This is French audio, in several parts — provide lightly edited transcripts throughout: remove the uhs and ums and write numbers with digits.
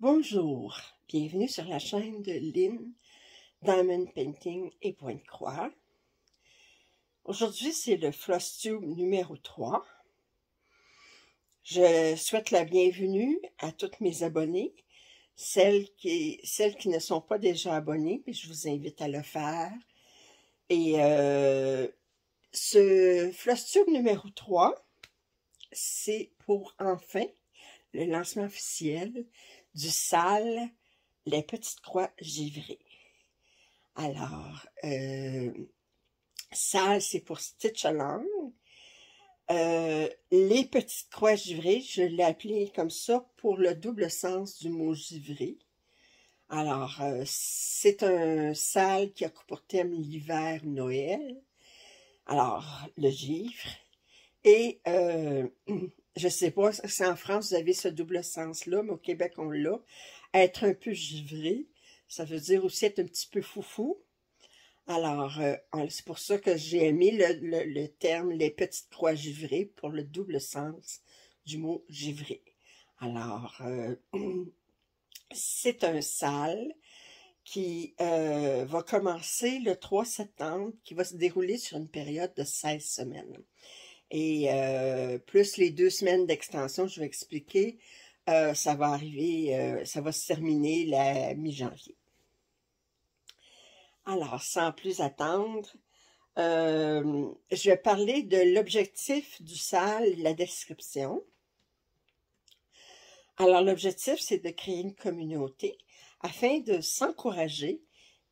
Bonjour, bienvenue sur la chaîne de Lynn, Diamond Painting et Pointe-Croix. Aujourd'hui, c'est le Floss Tube numéro 3. Je souhaite la bienvenue à toutes mes abonnés, celles qui ne sont pas déjà abonnées, mais je vous invite à le faire. Et ce Floss Tube numéro 3, c'est pour enfin le lancement officiel du SAL Les Petites Croix Givrées. Alors, SAL, c'est pour Stitch Along. Les Petites Croix Givrées, je l'ai appelé comme ça pour le double sens du mot givré. Alors, c'est un SAL qui a pour thème l'hiver, Noël. Alors, le givre. Et je sais pas si en France vous avez ce double sens-là, mais au Québec on l'a. Être un peu givré, ça veut dire aussi être un petit peu foufou. Alors, c'est pour ça que j'ai aimé le terme « les petites croix givrées » pour le double sens du mot « givré ». Alors, c'est un SAL qui va commencer le 3 septembre, qui va se dérouler sur une période de 16 semaines. Et plus les 2 semaines d'extension, je vais expliquer, ça va arriver, ça va se terminer la mi-janvier. Alors, sans plus attendre, je vais parler de l'objectif du SAL, la description. Alors, l'objectif, c'est de créer une communauté afin de s'encourager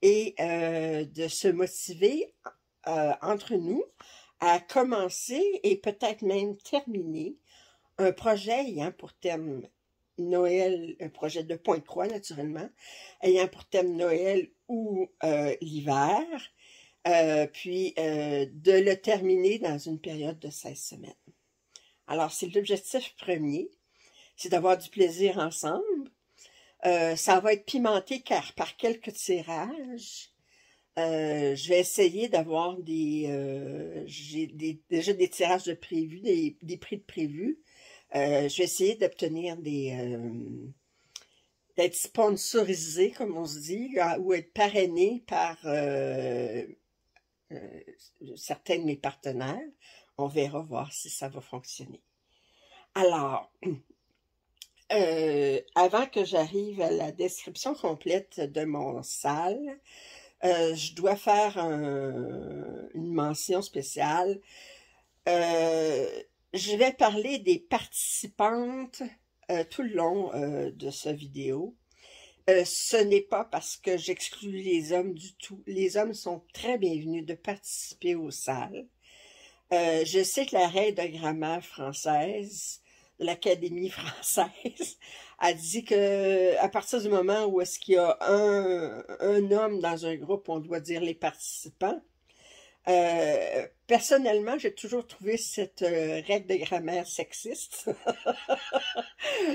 et de se motiver entre nous à commencer et peut-être même terminer un projet ayant pour thème Noël, un projet de Pointe-Croix naturellement, ayant pour thème Noël ou l'hiver, puis de le terminer dans une période de 16 semaines. Alors, c'est l'objectif premier, c'est d'avoir du plaisir ensemble. Ça va être pimenté car par quelques tirages. Je vais essayer d'avoir j'ai déjà des tirages de prévus, des prix de prévus. Je vais essayer d'obtenir d'être sponsorisé, comme on se dit, ou être parrainé par certains de mes partenaires. On verra voir si ça va fonctionner. Alors, avant que j'arrive à la description complète de mon SAL, je dois faire une mention spéciale. Je vais parler des participantes tout le long de cette vidéo. Ce n'est pas parce que j'exclus les hommes du tout. Les hommes sont très bienvenus de participer au SAL. Je sais que la règle de grammaire française, de l'Académie française, a dit que à partir du moment où est-ce qu'il y a un homme dans un groupe, on doit dire les participants. Personnellement, j'ai toujours trouvé cette règle de grammaire sexiste.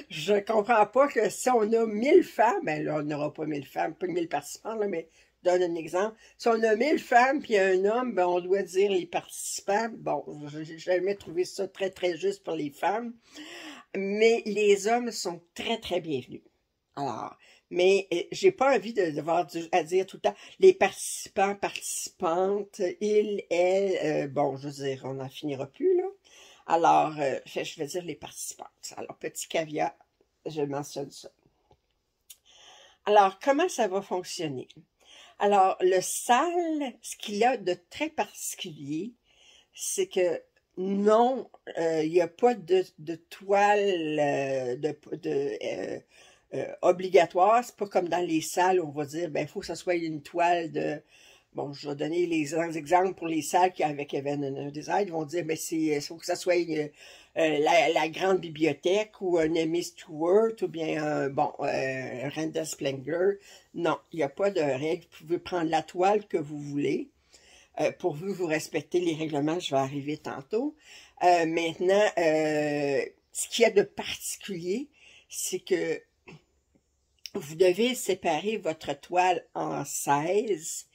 Je comprends pas que si on a 1000 femmes, ben là, on n'aura pas 1000 femmes, pas 1000 participants, là, mais je donne un exemple. Si on a 1000 femmes puis un homme, ben on doit dire les participants. Bon, j'ai jamais trouvé ça très, très juste pour les femmes. Mais les hommes sont très, très bienvenus. Alors, mais j'ai pas envie de devoir à dire tout le temps les participants, participantes, ils, elles, bon, je veux dire, on n'en finira plus, là. Alors, je vais dire les participantes. Alors, petit caveat, je mentionne ça. Alors, comment ça va fonctionner? Alors, le SAL, ce qu'il a de très particulier, c'est que non, il n'y a pas de toile obligatoire. C'est pas comme dans les salles où on va dire, ben, il faut que ça soit une toile de... Bon, je vais donner les exemples pour les salles qui avec Event Design. Ils vont dire, ben, il faut que ça soit la grande bibliothèque ou un Emmy Stewart ou bien un Randall Spengler. Non, il n'y a pas de règle. Vous pouvez prendre la toile que vous voulez. Pourvu que vous respectez les règlements, je vais arriver tantôt. Maintenant, ce qu'il y a de particulier, c'est que vous devez séparer votre toile en 16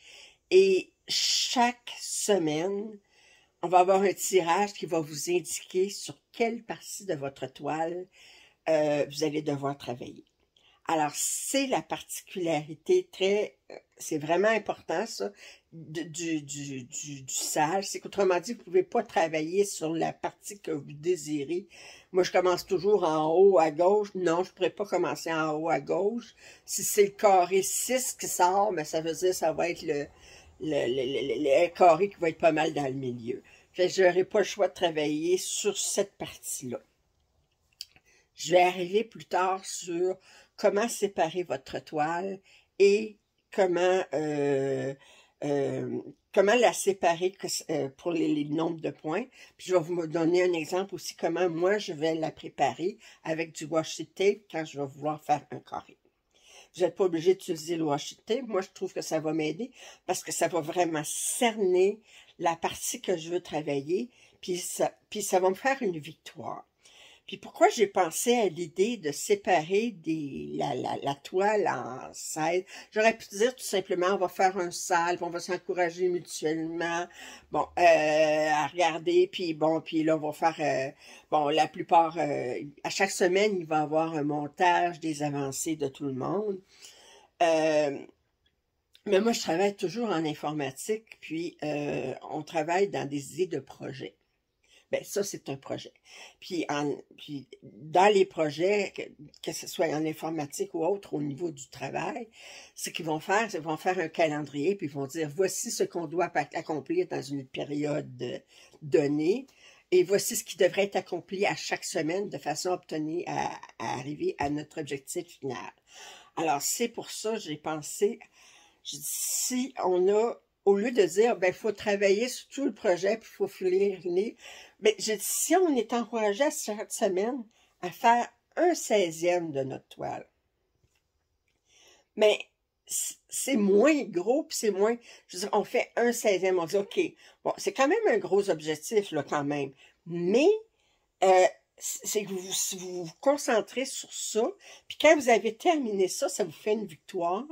et chaque semaine, on va avoir un tirage qui va vous indiquer sur quelle partie de votre toile vous allez devoir travailler. Alors, c'est la particularité c'est vraiment important ça, du sage. C'est qu'autrement dit, vous ne pouvez pas travailler sur la partie que vous désirez. Moi, je commence toujours en haut à gauche. Non, je ne pourrais pas commencer en haut à gauche. Si c'est le carré 6 qui sort, ben, ça veut dire que ça va être le carré qui va être pas mal dans le milieu. Fait que je n'aurai pas le choix de travailler sur cette partie-là. Je vais arriver plus tard sur comment séparer votre toile et comment la séparer pour les nombres de points. Puis je vais vous donner un exemple aussi comment moi je vais la préparer avec du washi tape quand je vais vouloir faire un carré. Vous n'êtes pas obligé d'utiliser le washi tape. Moi, je trouve que ça va m'aider parce que ça va vraiment cerner la partie que je veux travailler, puis ça va me faire une victoire. Puis pourquoi j'ai pensé à l'idée de séparer la toile en 16? J'aurais pu dire tout simplement, on va faire un salve, on va s'encourager mutuellement, bon, à regarder, puis bon, puis là, on va faire, bon, la plupart, à chaque semaine, il va y avoir un montage des avancées de tout le monde. Mais moi, je travaille toujours en informatique, puis on travaille dans des idées de projets. Ben ça, c'est un projet. Puis dans les projets, que ce soit en informatique ou autre, au niveau du travail, ce qu'ils vont faire, c'est qu'ils vont faire un calendrier, puis ils vont dire, voici ce qu'on doit accomplir dans une période donnée, et voici ce qui devrait être accompli à chaque semaine de façon à arriver à notre objectif final. Alors, c'est pour ça que j'ai pensé, si on a au lieu de dire, ben, il faut travailler sur tout le projet, puis il faut finir, ben, j'ai dit, si on est encouragé à chaque semaine à faire un 16e de notre toile, mais c'est moins gros, puis c'est moins, je veux dire, on fait un 16e, on dit, OK, bon, c'est quand même un gros objectif, là, quand même, mais c'est que vous vous concentrez sur ça, puis quand vous avez terminé ça, ça vous fait une victoire,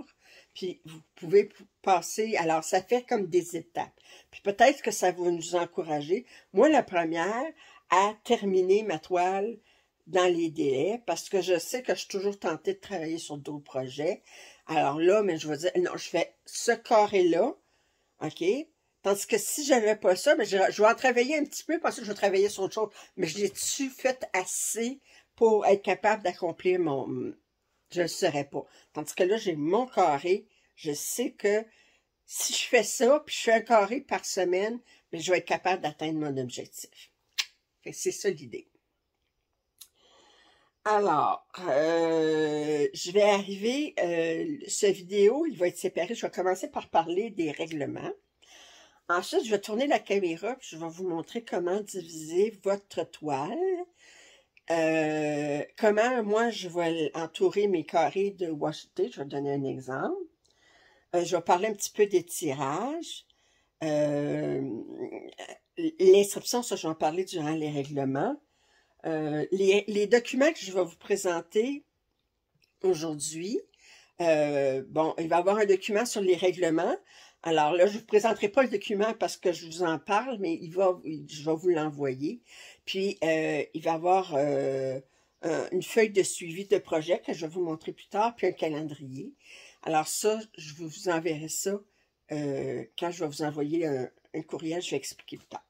puis vous pouvez passer, alors ça fait comme des étapes. Puis peut-être que ça va nous encourager. Moi, la première, à terminer ma toile dans les délais, parce que je sais que je suis toujours tentée de travailler sur d'autres projets. Alors là, mais je vais dire, non, je fais ce carré-là, OK? Tandis que si j'avais pas ça, mais je vais en travailler un petit peu, parce que je vais travailler sur autre chose. Mais je l'ai-tu fait assez pour être capable d'accomplir je ne le saurais pas. Tandis que là, j'ai mon carré. Je sais que si je fais ça, puis je fais un carré par semaine, bien, je vais être capable d'atteindre mon objectif. C'est ça l'idée. Alors, je vais arriver, ce vidéo, il va être séparé. Je vais commencer par parler des règlements. Ensuite, je vais tourner la caméra, puis je vais vous montrer comment diviser votre toile. Comment moi je vais entourer mes carrés de washi tape. Je vais donner un exemple. Je vais parler un petit peu des tirages. L'inscription, ça je vais en parler durant les règlements. Les documents que je vais vous présenter aujourd'hui, bon, il va y avoir un document sur les règlements. Alors là, je ne vous présenterai pas le document parce que je vous en parle, mais je vais vous l'envoyer. Puis, il va y avoir une feuille de suivi de projet que je vais vous montrer plus tard, puis un calendrier. Alors ça, je vous enverrai ça quand je vais vous envoyer un courriel, je vais expliquer plus tard.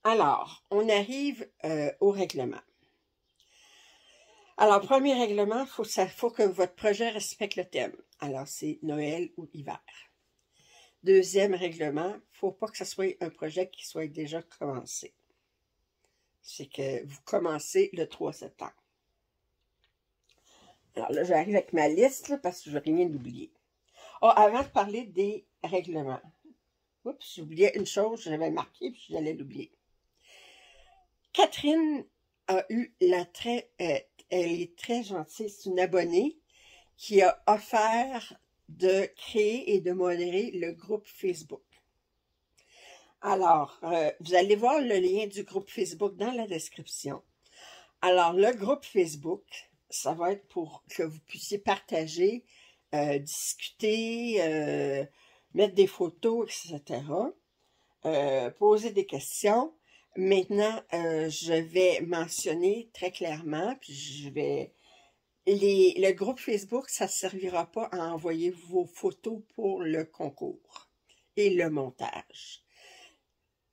Alors, on arrive au règlement. Alors, premier règlement, il faut que votre projet respecte le thème. Alors, c'est Noël ou hiver. Deuxième règlement, il ne faut pas que ce soit un projet qui soit déjà commencé. C'est que vous commencez le 3 septembre. Alors là, j'arrive avec ma liste là, parce que je ne veux rien oublier. Oh, avant de parler des règlements. Oups, j'oubliais une chose, j'avais marqué puis j'allais l'oublier. Catherine a eu elle est très gentille, c'est une abonnée qui a offert de créer et de modérer le groupe Facebook. Alors, vous allez voir le lien du groupe Facebook dans la description. Alors, le groupe Facebook, ça va être pour que vous puissiez partager, discuter, mettre des photos, etc., poser des questions. Maintenant, je vais mentionner très clairement, puis je vais le groupe Facebook, ça ne servira pas à envoyer vos photos pour le concours et le montage.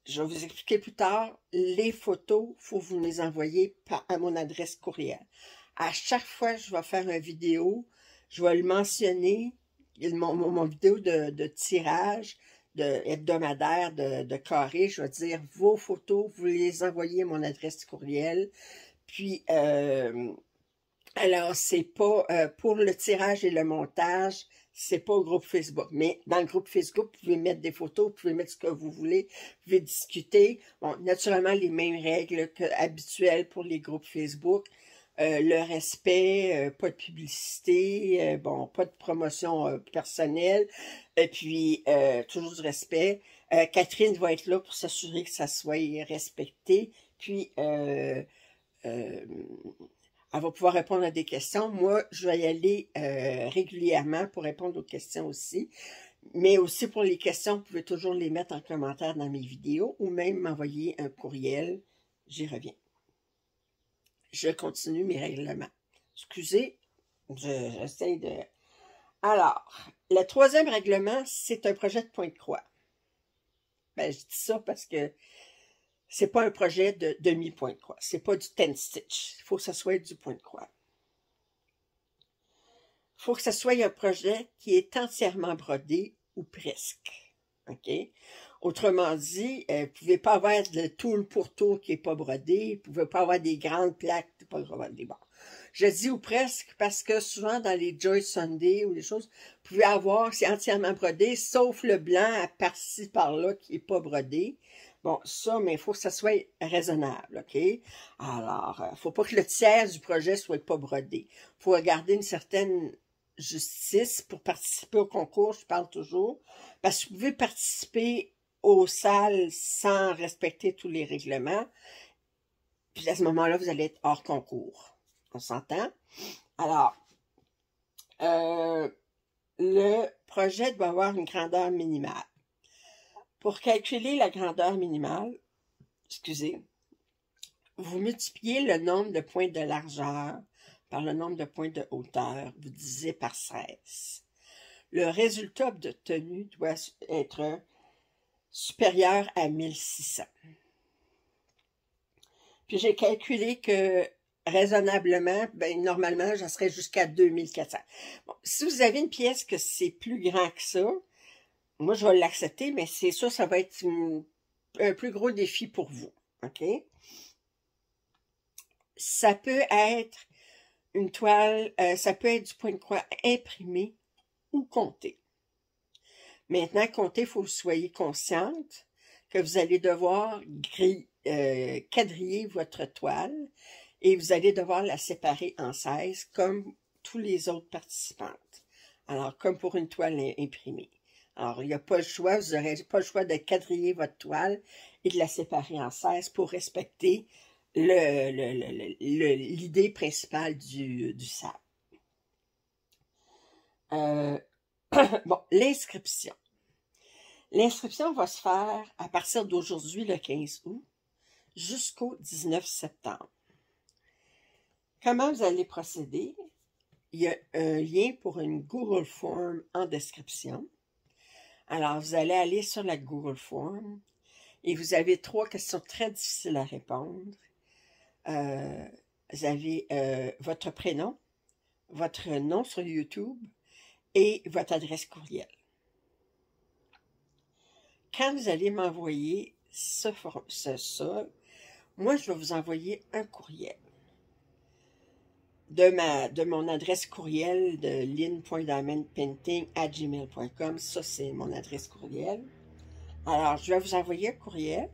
Je vais vous expliquer plus tard, les photos, il faut vous les envoyer à mon adresse courriel. À chaque fois que je vais faire une vidéo, je vais le mentionner, mon vidéo de tirage, hebdomadaire, de carré, je vais dire vos photos, vous les envoyez à mon adresse courriel. Puis, alors, c'est pas pour le tirage et le montage, c'est pas au groupe Facebook. Mais dans le groupe Facebook, vous pouvez mettre des photos, vous pouvez mettre ce que vous voulez, vous pouvez discuter. Bon, naturellement, les mêmes règles habituelles pour les groupes Facebook. Le respect, pas de publicité, bon, pas de promotion personnelle, et puis toujours du respect. Catherine va être là pour s'assurer que ça soit respecté. Puis, elle va pouvoir répondre à des questions. Moi, je vais y aller régulièrement pour répondre aux questions aussi. Mais aussi pour les questions, vous pouvez toujours les mettre en commentaire dans mes vidéos ou même m'envoyer un courriel. J'y reviens. Je continue mes règlements. Excusez, j'essaie de... Alors, le troisième règlement, c'est un projet de point de croix. Ben, je dis ça parce que c'est pas un projet de demi-point de croix. C'est pas du 10 stitch. Il faut que ça soit du point de croix. Il faut que ça soit un projet qui est entièrement brodé ou presque. OK? Autrement dit, vous ne pouvez pas avoir de tour pour tour qui n'est pas brodé. Vous ne pouvez pas avoir des grandes plaques qui ne sont pas brodées. Bon. Je dis ou presque parce que souvent dans les Joy Sunday ou des choses, vous pouvez avoir, c'est entièrement brodé, sauf le blanc par-ci, par-là qui n'est pas brodé. Bon, ça, mais il faut que ça soit raisonnable, OK? Alors, il ne faut pas que le tiers du projet soit pas brodé. Il faut garder une certaine justice pour participer au concours, je parle toujours, parce que vous pouvez participer aux salles sans respecter tous les règlements, puis à ce moment-là, vous allez être hors concours. On s'entend? Alors, le projet doit avoir une grandeur minimale. Pour calculer la grandeur minimale, excusez, vous multipliez le nombre de points de largeur par le nombre de points de hauteur, vous divisez par 16. Le résultat obtenu doit être supérieur à 1600. Puis j'ai calculé que raisonnablement, ben normalement, j'en serais jusqu'à 2400. Bon, si vous avez une pièce que c'est plus grand que ça, moi je vais l'accepter, mais c'est sûr ça va être un plus gros défi pour vous. OK? Ça peut être une toile, ça peut être du point de croix imprimé ou compté. Maintenant, compter, il faut que vous soyez consciente que vous allez devoir quadriller votre toile et vous allez devoir la séparer en 16 comme tous les autres participantes. Alors, comme pour une toile imprimée. Alors, il n'y a pas le choix, vous n'aurez pas le choix de quadriller votre toile et de la séparer en 16 pour respecter l'idée principale du sable. Bon, l'inscription. L'inscription va se faire à partir d'aujourd'hui, le 15 août, jusqu'au 19 septembre. Comment vous allez procéder? Il y a un lien pour une Google Form en description. Alors, vous allez aller sur la Google Form et vous avez 3 questions très difficiles à répondre. Vous avez votre prénom, votre nom sur YouTube et votre adresse courriel. Quand vous allez m'envoyer ça, moi, je vais vous envoyer un courriel de mon adresse courriel de lynn.diamondpainting@gmail.com. Ça, c'est mon adresse courriel. Alors, je vais vous envoyer un courriel.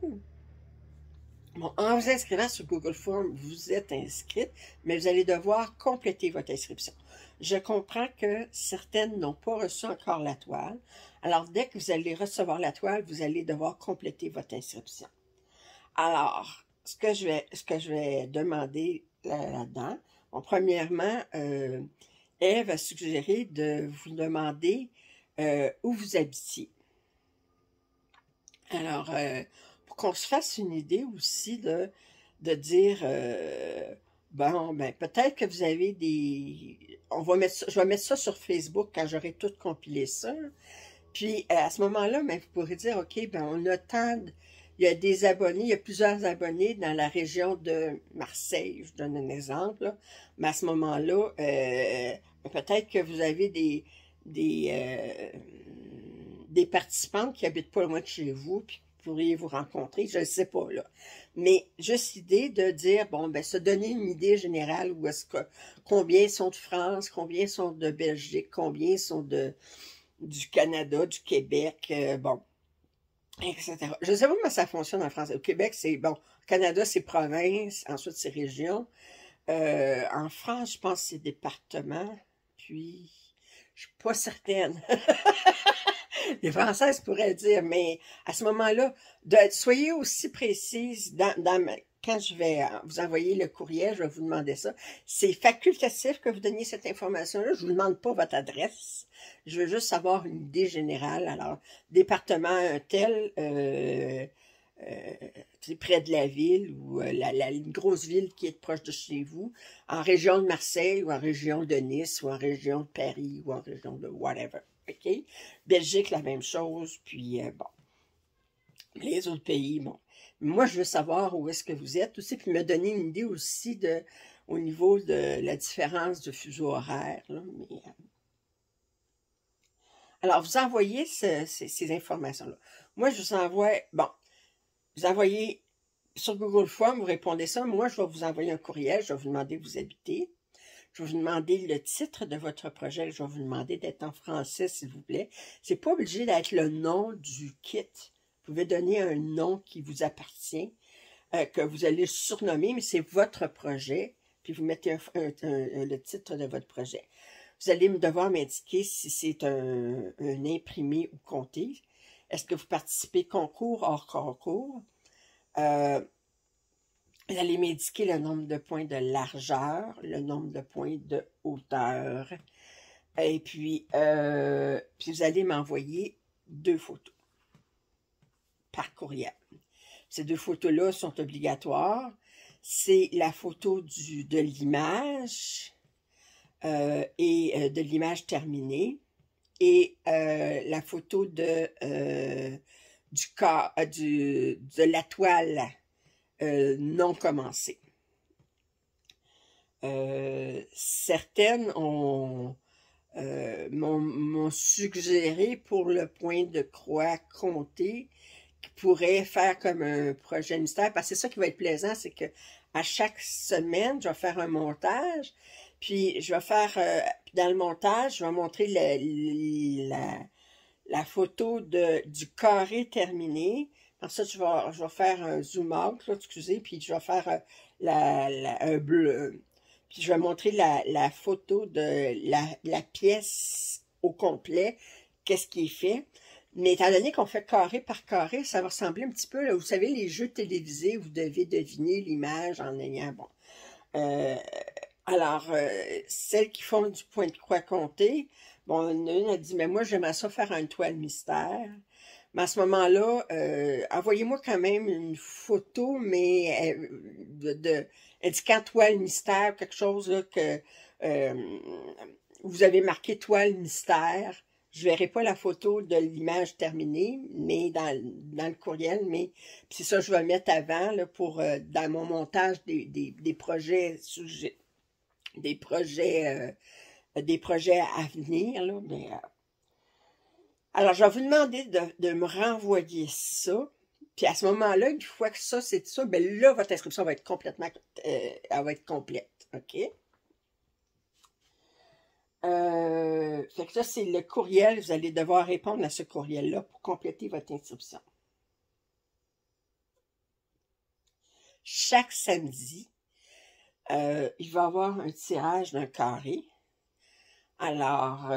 Bon, en vous inscrivant sur Google Form, vous êtes inscrite, mais vous allez devoir compléter votre inscription. Je comprends que certaines n'ont pas reçu encore la toile. Alors, dès que vous allez recevoir la toile, vous allez devoir compléter votre inscription. Alors, ce que je vais demander là-dedans, bon, premièrement, Ève a suggéré de vous demander où vous habitiez. Alors, pour qu'on se fasse une idée aussi de dire, Bon, ben peut-être que vous avez des... On va mettre ça... Je vais mettre ça sur Facebook quand j'aurai tout compilé ça. Puis à ce moment-là, ben, vous pourrez dire, OK, ben on a tant de... Il y a des abonnés, il y a plusieurs abonnés dans la région de Marseille, je donne un exemple, là. Mais à ce moment-là, peut-être que vous avez des participants qui habitent pas loin de chez vous, puis vous pourriez vous rencontrer, je ne sais pas, là. Mais juste l'idée de dire, bon, ben, se donner une idée générale où est-ce que, combien sont de France, combien sont de Belgique, combien sont du Canada, du Québec, bon, etc. Je ne sais pas comment ça fonctionne en France. Au Québec, c'est, bon, au Canada, c'est province, ensuite c'est région. En France, je pense que c'est département, puis je suis pas certaine. Les Françaises pourraient dire, mais à ce moment-là, soyez aussi précise quand je vais vous envoyer le courriel, je vais vous demander ça. C'est facultatif que vous donniez cette information-là. Je vous demande pas votre adresse. Je veux juste savoir une idée générale. Alors, département tel, près de la ville ou une grosse ville qui est proche de chez vous, en région de Marseille ou en région de Nice ou en région de Paris ou en région de whatever. OK? Belgique, la même chose. Puis, bon, les autres pays, bon. Moi, je veux savoir où est-ce que vous êtes aussi, puis me donner une idée aussi au niveau de la différence de fuseau horaire. Là, mais, alors, vous envoyez ces informations-là. Moi, je vous envoie, bon, vous envoyez sur Google Form, vous répondez ça. Moi, je vais vous envoyer un courriel, je vais vous demander où vous habitez. Je vais vous demander le titre de votre projet. Je vais vous demander d'être en français, s'il vous plaît. C'est pas obligé d'être le nom du kit. Vous pouvez donner un nom qui vous appartient, que vous allez surnommer, mais c'est votre projet. Puis vous mettez le titre de votre projet. Vous allez devoir m'indiquer si c'est un imprimé ou compté. Est-ce que vous participez concours, hors concours? Vous allez m'indiquer le nombre de points de largeur, le nombre de points de hauteur. Et puis vous allez m'envoyer 2 photos par courriel. Ces 2 photos-là sont obligatoires. C'est la photo de l'image et de l'image terminée et la photo de la toile non commencée. Certaines m'ont suggéré pour le point de croix compté qui pourrait faire comme un projet mystère, parce que c'est ça qui va être plaisant, c'est que à chaque semaine, je vais faire un montage, puis je vais faire, dans le montage, je vais montrer la photo du carré terminé. Ensuite, je vais faire un zoom out, là, excusez, puis je vais faire un bleu. Puis je vais montrer la photo de la pièce au complet, qu'est-ce qui est fait. Mais étant donné qu'on fait carré par carré, ça va ressembler un petit peu, là, vous savez, les jeux télévisés, vous devez deviner l'image en ayant, bon. Alors, celles qui font du point de croix compté, bon, une a dit, mais moi, j'aimerais ça faire un toile mystère. Mais à ce moment-là, envoyez-moi quand même une photo, mais indiquant toile mystère, quelque chose là, que vous avez marqué toile mystère. Je verrai pas la photo de l'image terminée, mais dans le courriel, mais c'est ça je vais mettre avant là, pour dans mon montage des projets des projets à venir. Là, mais, alors, je vais vous demander de me renvoyer ça. Puis à ce moment-là, une fois que ça, c'est ça, ben là, votre inscription va être complètement, elle va être complète. OK? Fait que ça, c'est le courriel. Vous allez devoir répondre à ce courriel-là pour compléter votre inscription. Chaque samedi, il va y avoir un tirage d'un carré. Alors,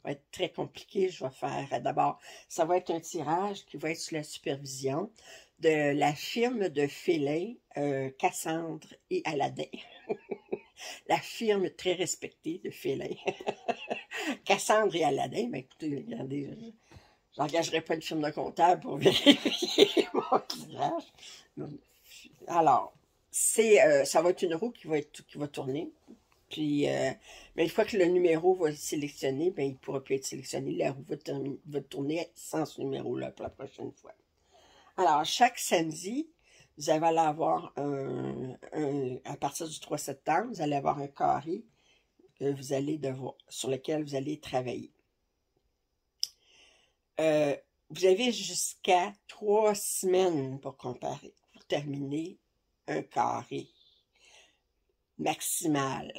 va être très compliqué. Je vais faire d'abord, ça va être un tirage qui va être sous la supervision de la firme de Félin, Cassandre et Aladin. La firme très respectée de Félin. Cassandre et Aladin, ben écoutez, regardez, j'engagerai pas une firme de comptable pour vérifier mon tirage. Alors, ça va être une roue qui va tourner. Puis, mais une fois que le numéro va être sélectionné, ben, il ne pourra plus être sélectionné. La roue va tourner sans ce numéro-là pour la prochaine fois. Alors, chaque samedi, vous allez avoir à partir du 3 septembre, vous allez avoir un carré que vous allez devoir, sur lequel vous allez travailler. Vous avez jusqu'à 3 semaines pour comparer, pour terminer un carré maximum.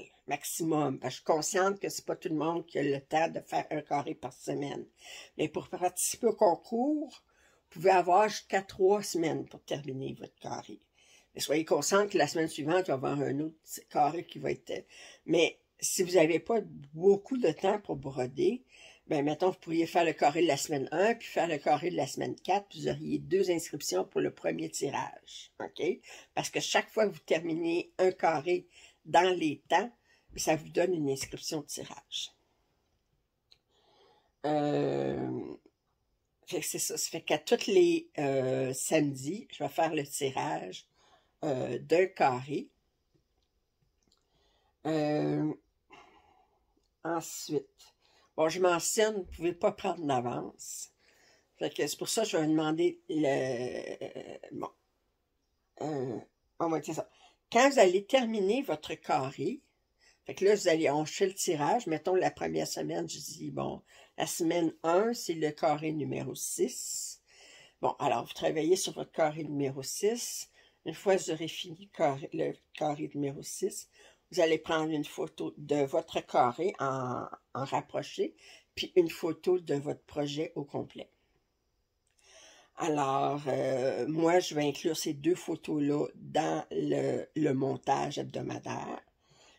Parce que je suis consciente que c'est pas tout le monde qui a le temps de faire un carré par semaine. Mais pour participer au concours, vous pouvez avoir jusqu'à 3 semaines pour terminer votre carré. Mais soyez conscient que la semaine suivante, il va y avoir un autre carré qui va être... Mais si vous n'avez pas beaucoup de temps pour broder, ben mettons, vous pourriez faire le carré de la semaine 1, puis faire le carré de la semaine 4, puis vous auriez 2 inscriptions pour le premier tirage. OK? Parce que chaque fois que vous terminez un carré dans les temps, ça vous donne une inscription de tirage. C'est ça. Ça fait qu'à tous les samedis, je vais faire le tirage d'un carré. Ensuite, bon, je mentionne, vous ne pouvez pas prendre d'avance. C'est pour ça que je vais demander bon. On va dire ça. Quand vous allez terminer votre carré, fait que là, on fait le tirage. Mettons la première semaine, je dis, bon, la semaine 1, c'est le carré numéro 6. Bon, alors, vous travaillez sur votre carré numéro 6. Une fois que vous aurez fini le carré numéro 6, vous allez prendre une photo de votre carré en rapproché, puis une photo de votre projet au complet. Alors, moi, je vais inclure ces 2 photos-là dans le montage hebdomadaire.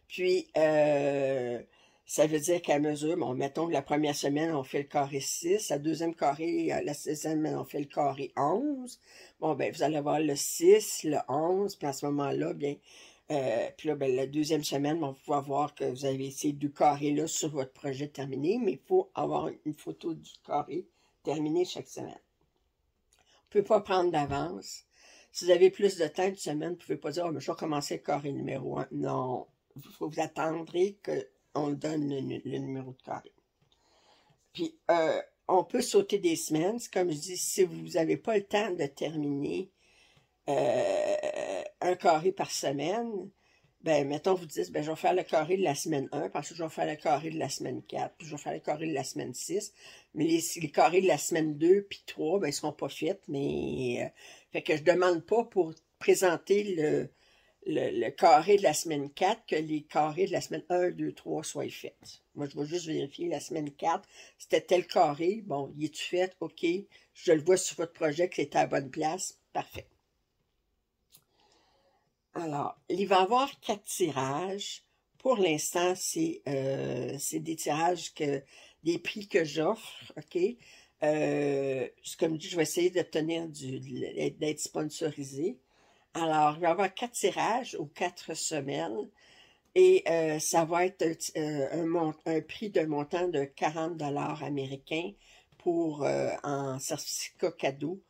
Puis, ça veut dire qu'à mesure, bon, mettons que la première semaine, on fait le carré 6, la deuxième carré, la semaine, on fait le carré 11. Bon, ben, vous allez avoir le 6, le 11, puis à ce moment-là, bien, puis là, ben, la deuxième semaine, on va voir que vous avez ces 2 carrés-là sur votre projet terminé, mais il faut avoir une photo du carré terminé chaque semaine. Vous ne pouvez pas prendre d'avance. Si vous avez plus de temps d'une semaine, vous ne pouvez pas dire, oh, mais je vais commencer le carré numéro 1. Non, vous attendrez qu'on donne le numéro de carré. Puis, on peut sauter des semaines. Comme je dis, si vous n'avez pas le temps de terminer un carré par semaine, ben, mettons, vous dites, ben, je vais faire le carré de la semaine 1, parce que je vais faire le carré de la semaine 4, puis je vais faire le carré de la semaine 6, mais les carrés de la semaine 2 puis 3, ben, ils seront pas faits, mais, fait que je demande pas pour présenter le carré de la semaine 4 que les carrés de la semaine 1, 2, 3 soient faits. Moi, je vais juste vérifier la semaine 4, c'était tel carré, bon, il est-tu fait? OK, je le vois sur votre projet que c'était à la bonne place, parfait. Alors, il va y avoir 4 tirages. Pour l'instant, c'est des tirages des prix que j'offre, OK? Comme je dis, je vais essayer d'obtenir d'être sponsorisé. Alors, il va y avoir 4 tirages aux 4 semaines. Et ça va être un prix d'un montant de 40 $ américains pour en certificat cadeau.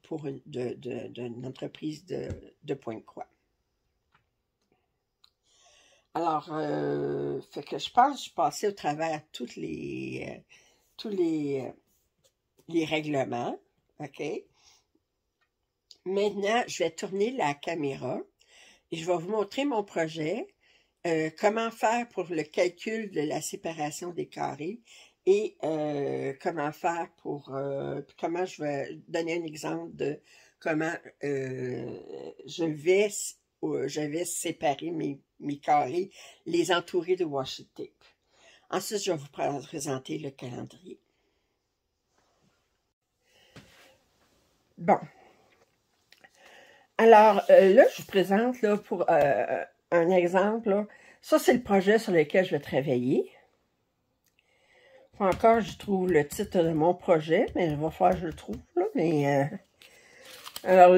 Pour d'une entreprise de Pointe-Croix. Alors, fait que je pense que je suis passée au travers tous les règlements, OK? Maintenant, je vais tourner la caméra et je vais vous montrer mon projet, comment faire pour le calcul de la séparation des carrés et comment faire pour... comment je vais donner un exemple de comment je vais séparer mes carrés, les entourer de washi tape. Ensuite, je vais vous présenter le calendrier. Bon. Alors, là, je vous présente là, pour un exemple. Là. Ça, c'est le projet sur lequel je vais travailler. Pas encore, je trouve le titre de mon projet, mais il va falloir que je le trouve. Là, mais, alors,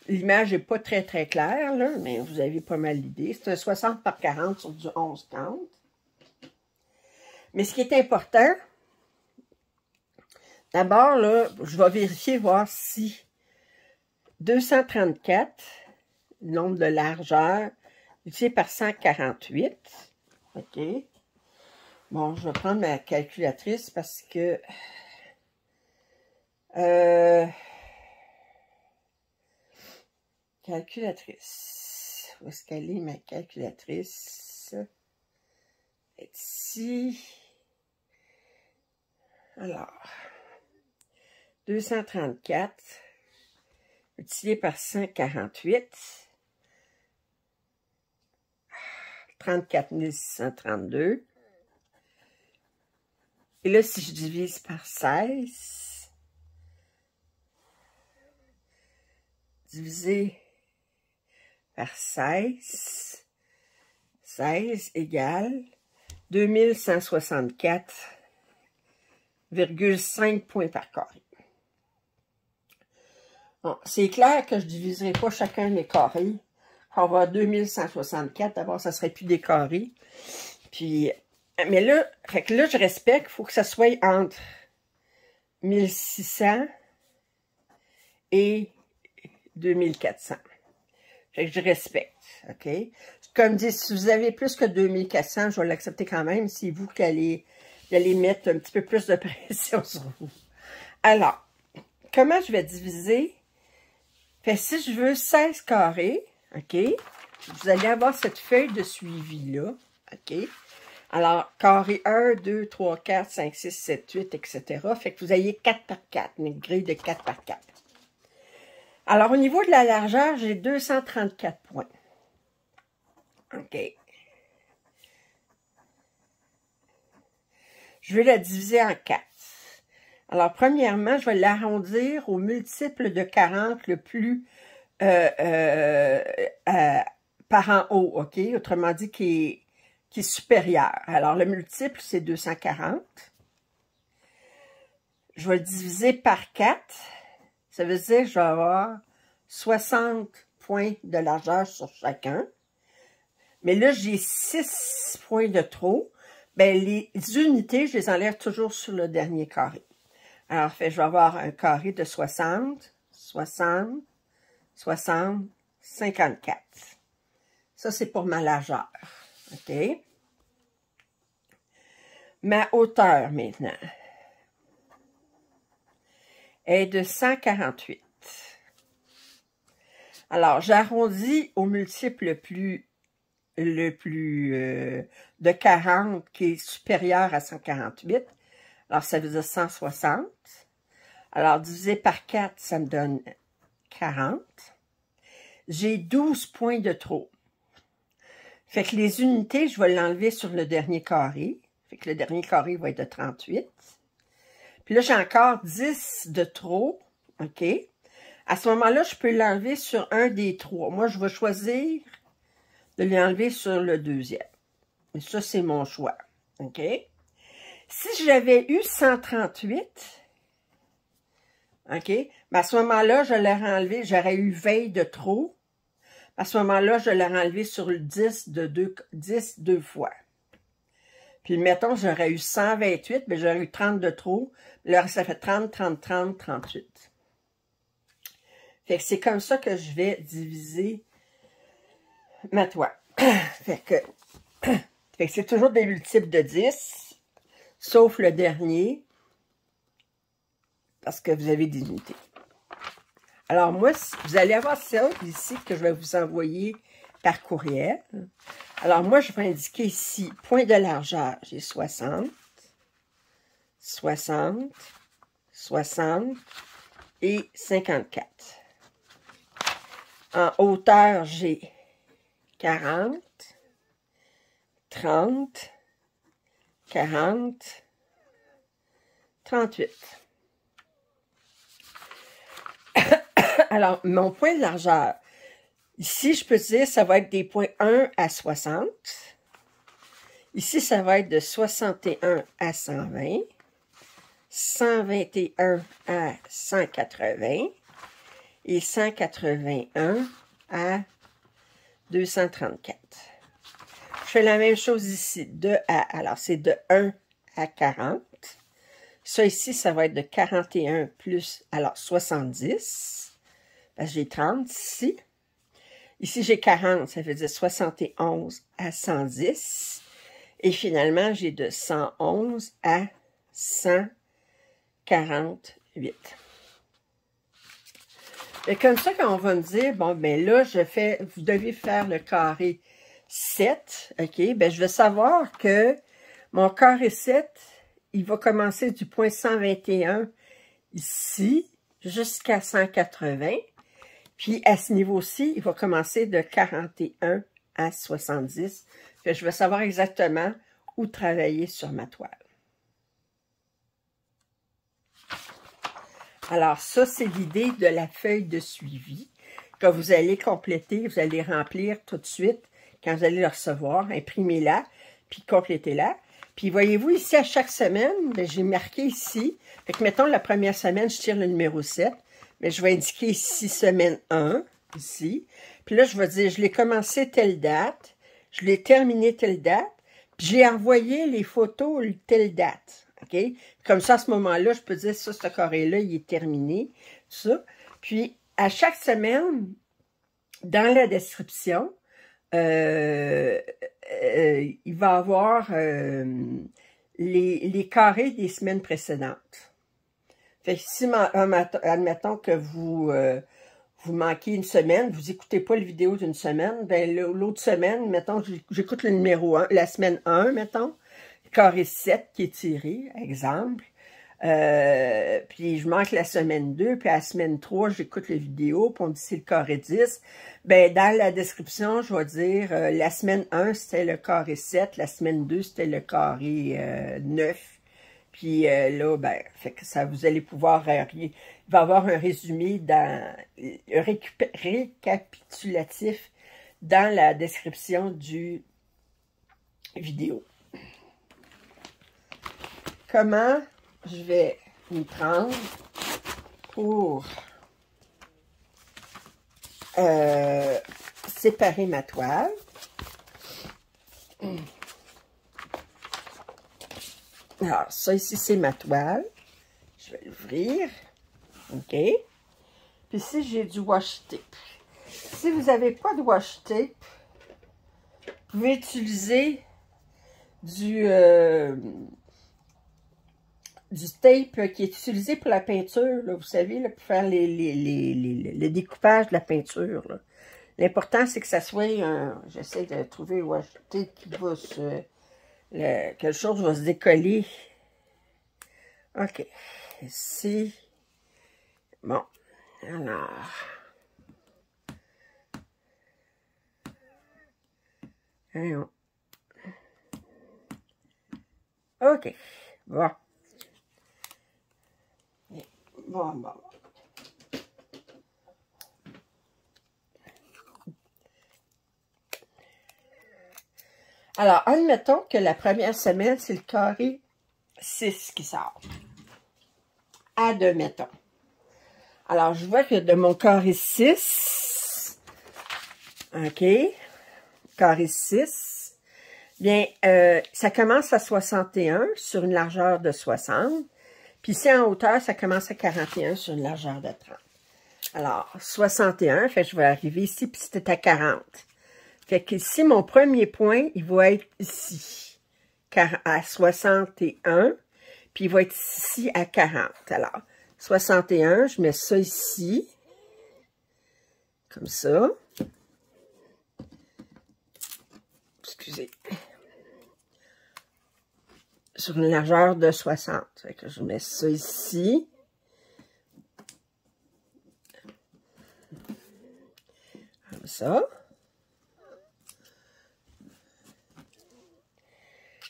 l'image n'est pas très claire, là, mais vous avez pas mal l'idée. C'est un 60 par 40 sur du 11-30. Mais ce qui est important, d'abord, là, je vais vérifier, voir si 234, nombre de largeur, multiplié par 148. OK. Bon, je vais prendre ma calculatrice parce que... calculatrice. Où est-ce qu'elle est, ma calculatrice? Elle est ici. Alors, 234 multiplié par 148, 34 632. Et là, si je divise par 16, divisé par 16, 16 égale 2164,5 points par carré. Bon, c'est clair que je ne diviserai pas chacun des carrés. On va avoir 2164, d'abord, ça serait plus des carrés. Puis, mais là, fait que là, je respecte, il faut que ça soit entre 1600 et 2400. Fait que je respecte, OK? Comme dit, si vous avez plus que 2400, je vais l'accepter quand même. C'est vous qui allez mettre un petit peu plus de pression sur vous. Alors, comment je vais diviser? Fait si je veux 16 carrés, OK? Vous allez avoir cette feuille de suivi-là, OK? Alors, carré 1, 2, 3, 4, 5, 6, 7, 8, etc. Fait que vous ayez 4 par 4, une grille de 4 par 4. Alors, au niveau de la largeur, j'ai 234 points. OK. Je vais la diviser en 4. Alors, premièrement, je vais l'arrondir au multiple de 40 le plus par en haut, OK? Autrement dit, qui est supérieur. Alors, le multiple, c'est 240. Je vais le diviser par 4. Ça veut dire que je vais avoir 60 points de largeur sur chacun. Mais là, j'ai 6 points de trop. Ben, les unités, je les enlève toujours sur le dernier carré. Alors, je vais avoir un carré de 60, 60, 60, 54. Ça, c'est pour ma largeur. OK? Ma hauteur, maintenant, est de 148. Alors, j'arrondis au multiple le plus de 40 qui est supérieur à 148. Alors, ça veut dire 160. Alors, divisé par 4, ça me donne 40. J'ai 12 points de trop. Fait que les unités, je vais l'enlever sur le dernier carré. Fait que le dernier carré va être de 38. Puis là, j'ai encore 10 de trop. OK? À ce moment-là, je peux l'enlever sur un des trois. Moi, je vais choisir de l'enlever sur le deuxième. Mais ça, c'est mon choix. OK? Si j'avais eu 138, OK, mais à ce moment-là, je l'aurais enlevé, j'aurais eu 20 de trop. À ce moment-là, je l'aurais enlevé sur le 10 deux fois. Puis, mettons, j'aurais eu 128, mais j'aurais eu 30 de trop. Là, ça fait 30, 30, 30, 38. Fait que c'est comme ça que je vais diviser ma toile. Fait que c'est toujours des multiples de 10, sauf le dernier, parce que vous avez des unités. Alors, moi, vous allez avoir ça ici que je vais vous envoyer par courriel. Alors, moi, je vais indiquer ici, point de largeur, j'ai 60, 60, 60 et 54. En hauteur, j'ai 40, 30, 40, 38. Alors, mon point de largeur, ici, je peux dire, ça va être des points 1 à 60. Ici, ça va être de 61 à 120, 121 à 180 et 181 à 234. Je fais la même chose ici, alors c'est de 1 à 40. Ça ici, ça va être de 41 plus, alors 70, Parce que j'ai 30 ici. Ici, j'ai 40, ça veut dire 71 à 110. Et finalement, j'ai de 111 à 148. Et comme ça, quand on va me dire, bon, ben là, vous devez faire le carré 7, OK, ben je vais savoir que mon carré 7, il va commencer du point 121 ici jusqu'à 180. Puis à ce niveau-ci, il va commencer de 41 à 70. Fait que je vais savoir exactement où travailler sur ma toile. Alors ça, c'est l'idée de la feuille de suivi que vous allez compléter, vous allez remplir tout de suite quand vous allez le recevoir. Imprimez-la, puis complétez-la. Puis voyez-vous, ici, à chaque semaine, j'ai marqué ici. Fait que mettons, la première semaine, je tire le numéro 7. Mais je vais indiquer ici semaine 1, ici. Puis là, je vais dire, je l'ai commencé telle date, je l'ai terminé telle date, puis j'ai envoyé les photos telle date. OK? Comme ça, à ce moment-là, je peux dire, ça, ce carré-là, il est terminé. Tout ça. Puis, à chaque semaine, dans la description, il va y avoir les carrés des semaines précédentes. Fait que si, admettons que vous manquez une semaine, vous n'écoutez pas la vidéo d'une semaine, ben l'autre semaine, mettons, j'écoute le numéro 1, la semaine 1, mettons, carré 7 qui est tiré, exemple. Puis je manque la semaine 2, puis à la semaine 3, j'écoute la vidéo, puis on dit c'est le carré 10. Ben dans la description, je vais dire la semaine 1, c'était le carré 7, la semaine 2, c'était le carré 9. Puis là, ben, fait que ça, vous allez pouvoir, il va y avoir un résumé, un récapitulatif dans la description du vidéo. Comment je vais m'y prendre pour séparer ma toile. Alors, ça ici, c'est ma toile. Je vais l'ouvrir. OK. Puis ici, j'ai du washi tape. Si vous n'avez pas de washi tape, vous pouvez utiliser du tape qui est utilisé pour la peinture, là, vous savez, là, pour faire le découpage de la peinture. L'important, c'est que ça soit j'essaie de trouver un washi tape qui va quelque chose va se décoller. OK. Ici. Bon. Alors. Voyons. OK. Bon. Bon. Alors, admettons que la première semaine, c'est le carré 6 qui sort. Admettons. Alors, je vois que de mon carré 6, OK, carré 6, bien, ça commence à 61 sur une largeur de 60. Puis ici, en hauteur, ça commence à 41 sur une largeur de 30. Alors, 61, fait que je vais arriver ici, puis c'était à 40. Fait que ici, mon premier point, il va être ici, à 61, puis il va être ici à 40. Alors, 61, je mets ça ici, comme ça. Excusez. Sur une largeur de 60. Fait que je mets ça ici. Comme ça.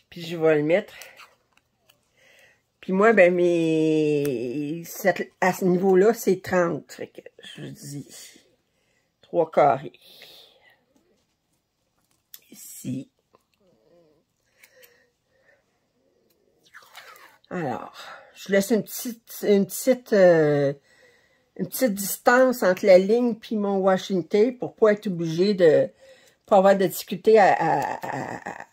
Puis je vais le mettre. Puis moi, ben, à ce niveau-là, c'est 30. Fait que je dis 3 carrés. Ici. Alors, je laisse une petite distance entre la ligne puis mon washing tape pour pas être obligé de pas avoir de difficulté à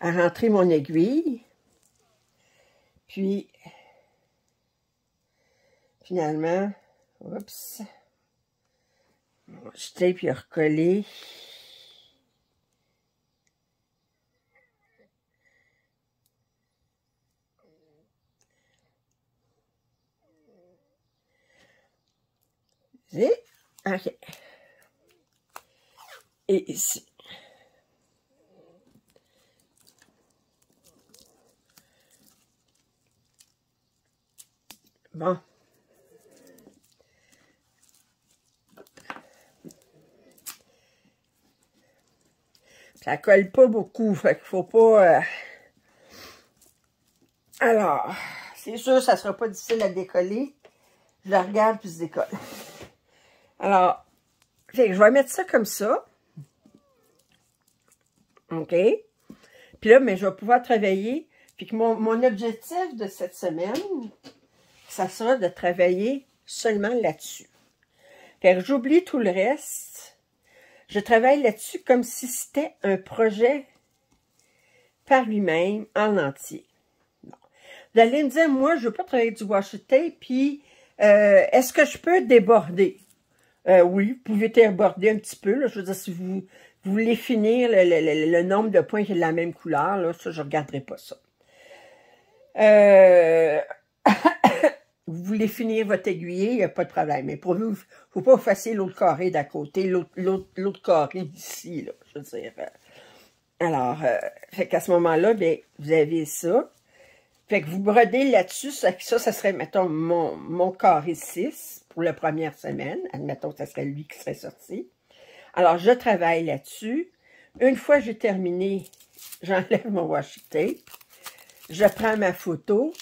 rentrer mon aiguille. Puis finalement, oups, je tape et recoller. OK. Et ici. Bon. Ça colle pas beaucoup, fait qu'il faut pas... Alors, c'est sûr, ça sera pas difficile à décoller. Je la regarde puis je décolle. Alors, fait que je vais mettre ça comme ça. OK? Puis là, mais je vais pouvoir travailler. Puis que mon objectif de cette semaine, ça sera de travailler seulement là-dessus. Fait que j'oublie tout le reste. Je travaille là-dessus comme si c'était un projet par lui-même, en entier. Bon. Vous allez me dire, moi, je ne veux pas travailler avec du washi tape, puis est-ce que je peux déborder? Oui, vous pouvez déborder un petit peu. Là. Je veux dire, si vous voulez finir le nombre de points qui est de la même couleur, là, ça, je ne regarderai pas ça. Vous voulez finir votre aiguillé, il n'y a pas de problème. Mais pour vous, il ne faut pas effacer l'autre carré d'à côté, l'autre carré d'ici, là, je veux dire. Alors, fait qu'à ce moment-là, bien, vous avez ça. Fait que vous brodez là-dessus, ça serait, mettons, mon carré 6 pour la première semaine. Admettons que ça serait lui qui serait sorti. Alors, je travaille là-dessus. Une fois que j'ai terminé, j'enlève mon washi tape. Je prends ma photo.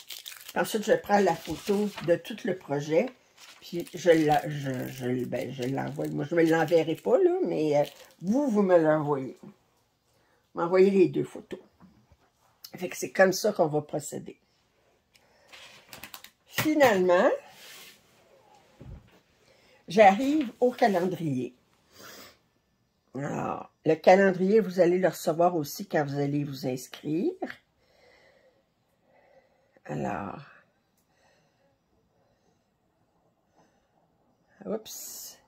Ensuite, je prends la photo de tout le projet. Puis, je l'envoie. Moi, je ne me l'enverrai pas, là, mais vous me l'envoyez. M'envoyez les deux photos. Fait que c'est comme ça qu'on va procéder. Finalement, j'arrive au calendrier. Alors, le calendrier, vous allez le recevoir aussi quand vous allez vous inscrire. Alors, oups.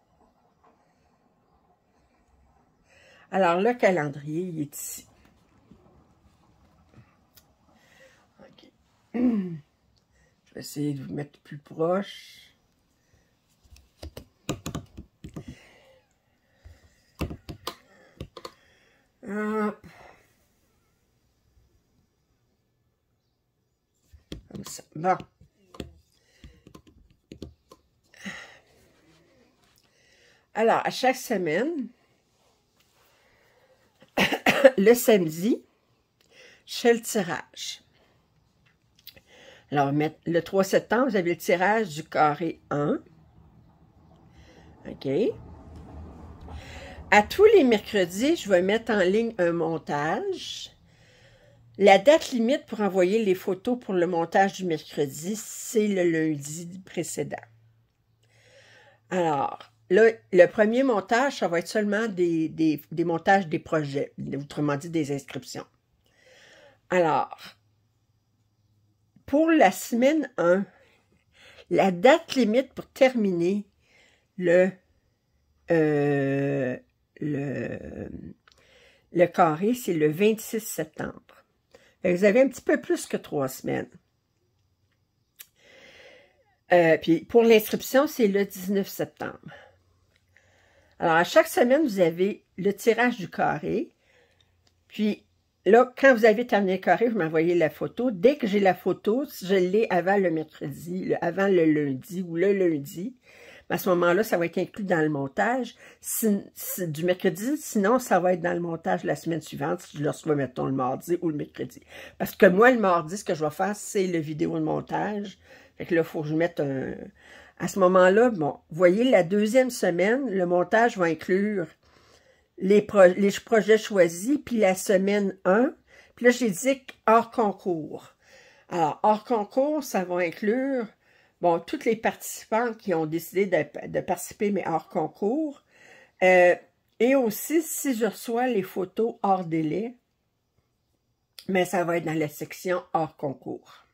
Alors, le calendrier, il est ici. OK. Je vais essayer de vous mettre plus proche. Hop. Comme ça. Bon. Alors, à chaque semaine, le samedi, je fais le tirage. Alors, le 3 septembre, vous avez le tirage du carré 1. OK. À tous les mercredis, je vais mettre en ligne un montage. La date limite pour envoyer les photos pour le montage du mercredi, c'est le lundi précédent. Alors, là, le premier montage, ça va être seulement des montages des projets, autrement dit des inscriptions. Alors, pour la semaine 1, la date limite pour terminer le carré, c'est le 26 septembre. Vous avez un petit peu plus que 3 semaines. Puis pour l'inscription, c'est le 19 septembre. Alors, à chaque semaine, vous avez le tirage du carré. Puis là, quand vous avez terminé le carré, vous m'envoyez la photo. Dès que j'ai la photo, si je l'ai avant le mercredi, avant le lundi ou le lundi, à ce moment-là, ça va être inclus dans le montage du mercredi. Sinon, ça va être dans le montage la semaine suivante, si je le reçois, mettons, le mardi ou le mercredi. Parce que moi, le mardi, ce que je vais faire, c'est le vidéo de montage. Fait que là, il faut que je mette un... À ce moment-là, bon, vous voyez, la deuxième semaine, le montage va inclure les projets choisis, puis la semaine 1. Puis là, j'ai dit hors concours. Alors, hors concours, ça va inclure... Bon, tous les participants qui ont décidé de participer, mais hors concours. Et aussi, si je reçois les photos hors délai, mais ça va être dans la section hors concours.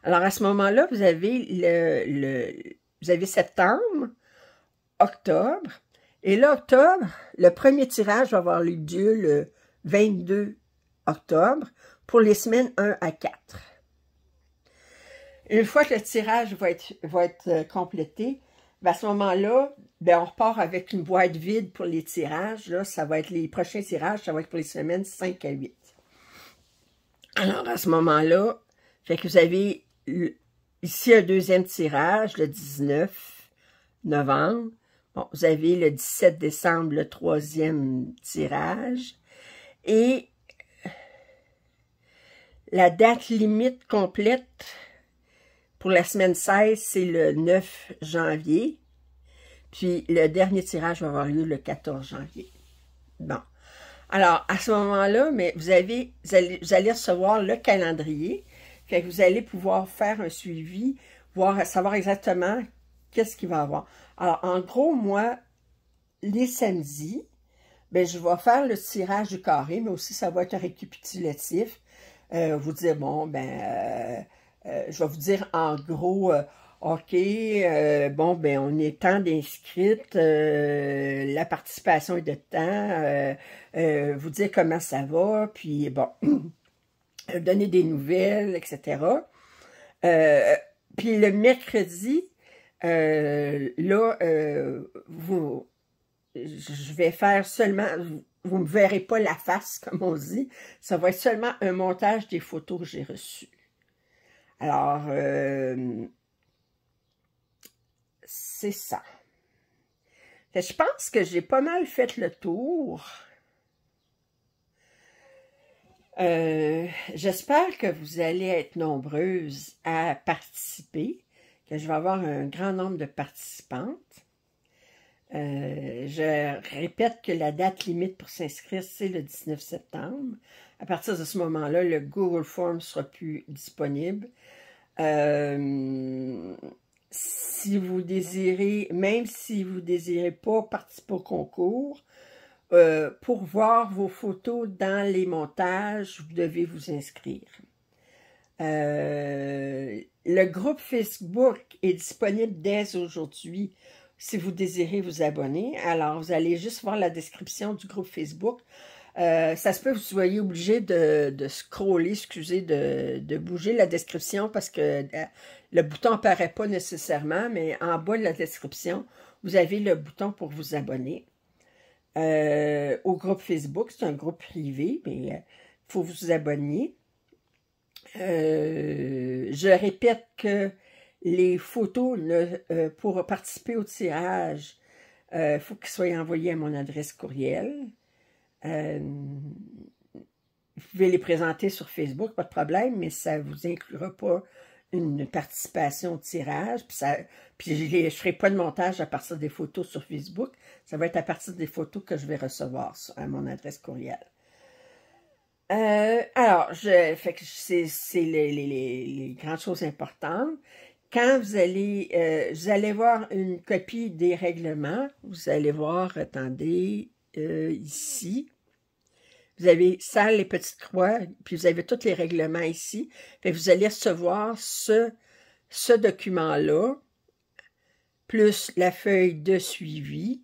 Alors, à ce moment-là, vous avez vous avez septembre, octobre, et là, octobre, le premier tirage va avoir lieu le 22 octobre pour les semaines 1 à 4. Une fois que le tirage va être complété, ben à ce moment-là, ben on repart avec une boîte vide pour les tirages. Là, ça va être les prochains tirages, ça va être pour les semaines 5 à 8. Alors, à ce moment-là, fait que vous avez ici un deuxième tirage, le 19 novembre. Bon, vous avez le 17 décembre, le troisième tirage. Et la date limite complète pour la semaine 16, c'est le 9 janvier. Puis le dernier tirage va avoir lieu le 14 janvier. Bon. Alors, à ce moment-là, mais vous allez recevoir le calendrier. Fait que vous allez pouvoir faire un suivi, savoir exactement qu'est-ce qu'il va y avoir. Alors, en gros, moi, les samedis, ben, je vais faire le tirage du carré, mais aussi ça va être un récapitulatif. Vous dire, bon, ben, je vais vous dire en gros, OK, bon, ben, on est tant d'inscrites, la participation est de temps, vous dire comment ça va, puis bon, donner des nouvelles, etc. Puis le mercredi, là, je vais faire seulement, vous ne me verrez pas la face, comme on dit, ça va être seulement un montage des photos que j'ai reçues. Alors, c'est ça. Je pense que j'ai pas mal fait le tour. J'espère que vous allez être nombreuses à participer, que je vais avoir un grand nombre de participantes. Je répète que la date limite pour s'inscrire, c'est le 19 septembre. À partir de ce moment-là, le Google Form sera plus disponible. Si vous désirez, même si vous ne désirez pas participer au concours, pour voir vos photos dans les montages, vous devez vous inscrire. Le groupe Facebook est disponible dès aujourd'hui si vous désirez vous abonner. Alors, vous allez juste voir la description du groupe Facebook. Ça se peut que vous soyez obligé de scroller, excusez, de bouger la description parce que le bouton n'apparaît pas nécessairement, mais en bas de la description, vous avez le bouton pour vous abonner. Au groupe Facebook, c'est un groupe privé, mais il faut vous abonner. Je répète que les photos pour participer au tirage, il faut qu'ils soient envoyés à mon adresse courriel. Vous pouvez les présenter sur Facebook, pas de problème, mais ça ne vous inclura pas une participation au tirage. Puis je ne ferai pas de montage à partir des photos sur Facebook. Ça va être à partir des photos que je vais recevoir à mon adresse courriel. Alors, c'est les grandes choses importantes. Quand vous allez voir une copie des règlements, vous allez voir, attendez, ici, vous avez salle, les petites croix, puis vous avez tous les règlements ici. Fait que vous allez recevoir ce document-là, plus la feuille de suivi,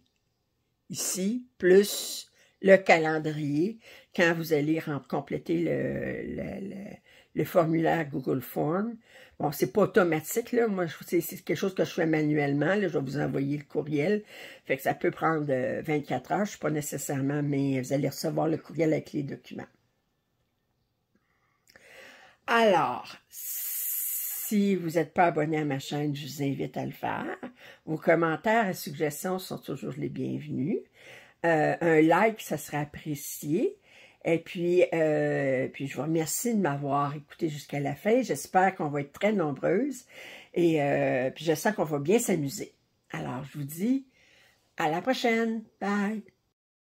ici, plus le calendrier, quand vous allez compléter le formulaire Google Form. Bon, c'est pas automatique, là. Moi, c'est quelque chose que je fais manuellement. Là, je vais vous envoyer le courriel. Fait que ça peut prendre 24 heures. Je ne suis pas nécessairement, mais vous allez recevoir le courriel avec les documents. Alors, si vous n'êtes pas abonné à ma chaîne, je vous invite à le faire. Vos commentaires et suggestions sont toujours les bienvenus. Un like, ça serait apprécié. Et puis je vous remercie de m'avoir écouté jusqu'à la fin. J'espère qu'on va être très nombreuses. Et puis je sens qu'on va bien s'amuser. Alors, je vous dis à la prochaine. Bye!